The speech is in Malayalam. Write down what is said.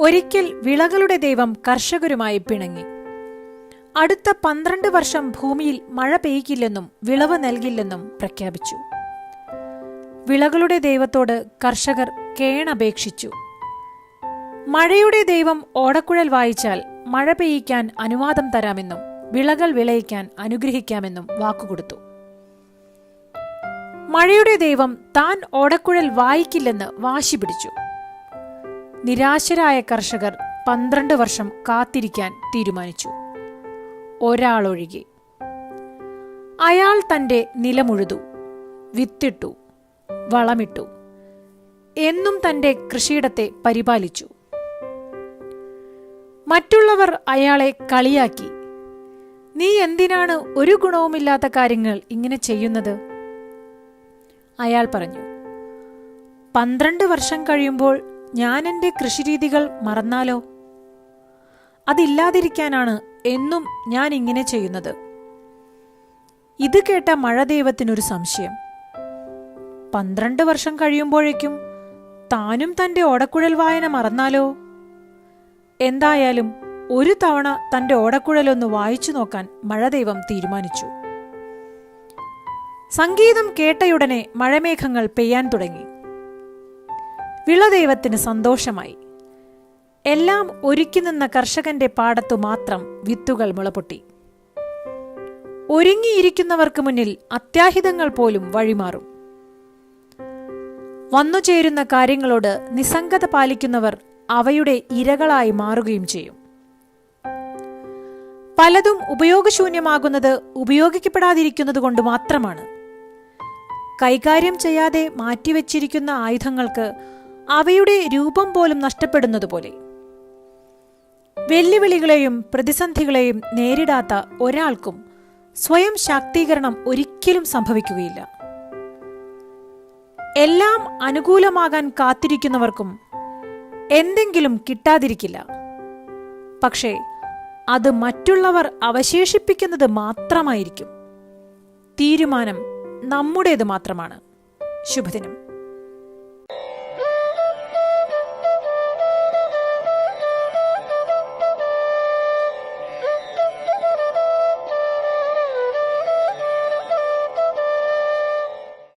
ഒരിക്കൽ വിളകളുടെ ദൈവം കർഷകരുമായി പിണങ്ങി. അടുത്ത 12 വർഷം ഭൂമിയിൽ മഴ പെയ്യില്ലെന്നും വിളവ് നൽകില്ലെന്നും പ്രഖ്യാപിച്ചു. വിളകളുടെ ദൈവത്തോട് കർഷകർ കേണപേക്ഷിച്ചു. മഴയുടെ ദൈവം ഓടക്കുഴൽ വായിച്ചാൽ മഴ പെയ്യിക്കാൻ അനുവാദം തരാമെന്നും വിളകൾ വിളയിക്കാൻ അനുഗ്രഹിക്കാമെന്നും വാക്കുകൊടുത്തു. മഴയുടെ ദൈവം താൻ ഓടക്കുഴൽ വായിക്കില്ലെന്ന് വാശി പിടിച്ചു. നിരാശരായ കർഷകർ 12 വർഷം കാത്തിരിക്കാൻ തീരുമാനിച്ചു, ഒരാളൊഴികെ. അയാൾ തന്റെ നിലമുഴുതു, വിത്തിട്ടു, വളമിട്ടു, എന്നും തന്റെ കൃഷിയിടത്തെ പരിപാലിച്ചു. മറ്റുള്ളവർ അയാളെ കളിയാക്കി, നീ എന്തിനാണ് ഒരു ഗുണവുമില്ലാത്ത കാര്യങ്ങൾ ഇങ്ങനെ ചെയ്യുന്നത്? അയാൾ പറഞ്ഞു, 12 വർഷം കഴിയുമ്പോൾ ഞാൻ എൻ്റെ കൃഷിരീതികൾ മറന്നാലോ? അതില്ലാതിരിക്കാനാണ് എന്നും ഞാൻ ഇങ്ങനെ ചെയ്യുന്നത്. ഇത് കേട്ട മഴദൈവത്തിനൊരു സംശയം. 12 വർഷം കഴിയുമ്പോഴേക്കും താനും തന്റെ ഓടക്കുഴൽ വായന മറന്നാലോ? എന്തായാലും ഒരു തവണ തന്റെ ഓടക്കുഴലൊന്ന് വായിച്ചു നോക്കാൻ മഴദൈവം തീരുമാനിച്ചു. സംഗീതം കേട്ടയുടനെ മഴമേഘങ്ങൾ പെയ്യാൻ തുടങ്ങി. വിളദൈവത്തിന് സന്തോഷമായി. എല്ലാം ഒരുക്കി നിന്ന കർഷകന്റെ പാടത്തു മാത്രം വിത്തുകൾ മുളപൊട്ടി. ഒരുങ്ങിയിരിക്കുന്നവർക്ക് മുന്നിൽ അത്യാഹിതങ്ങൾ പോലും വഴിമാറും. വന്നുചേരുന്ന കാര്യങ്ങളോട് നിസ്സംഗത പാലിക്കുന്നവർ അവയുടെ ഇരകളായി മാറുകയും ചെയ്യും. പലതും ഉപയോഗശൂന്യമാകുന്നത് ഉപയോഗിക്കപ്പെടാതിരിക്കുന്നത് കൊണ്ട് മാത്രമാണ്. കൈകാര്യം ചെയ്യാതെ മാറ്റിവെച്ചിരിക്കുന്ന ആയുധങ്ങൾക്ക് അവയുടെ രൂപം പോലും നഷ്ടപ്പെടുന്നതുപോലെ. വെല്ലുവിളികളെയും പ്രതിസന്ധികളെയും നേരിടാത്ത ഒരാൾക്കും സ്വയം ശാക്തീകരണം ഒരിക്കലും സംഭവിക്കുകയില്ല. എല്ലാം അനുകൂലമാകാൻ കാത്തിരിക്കുന്നവർക്കും എന്തെങ്കിലും കിട്ടാതിരിക്കില്ല. പക്ഷേ അത് മറ്റുള്ളവർ അവശേഷിപ്പിക്കുന്നത് മാത്രമായിരിക്കും. തീരുമാനം നമ്മുടേത് മാത്രമാണ്. ശുഭദിനം.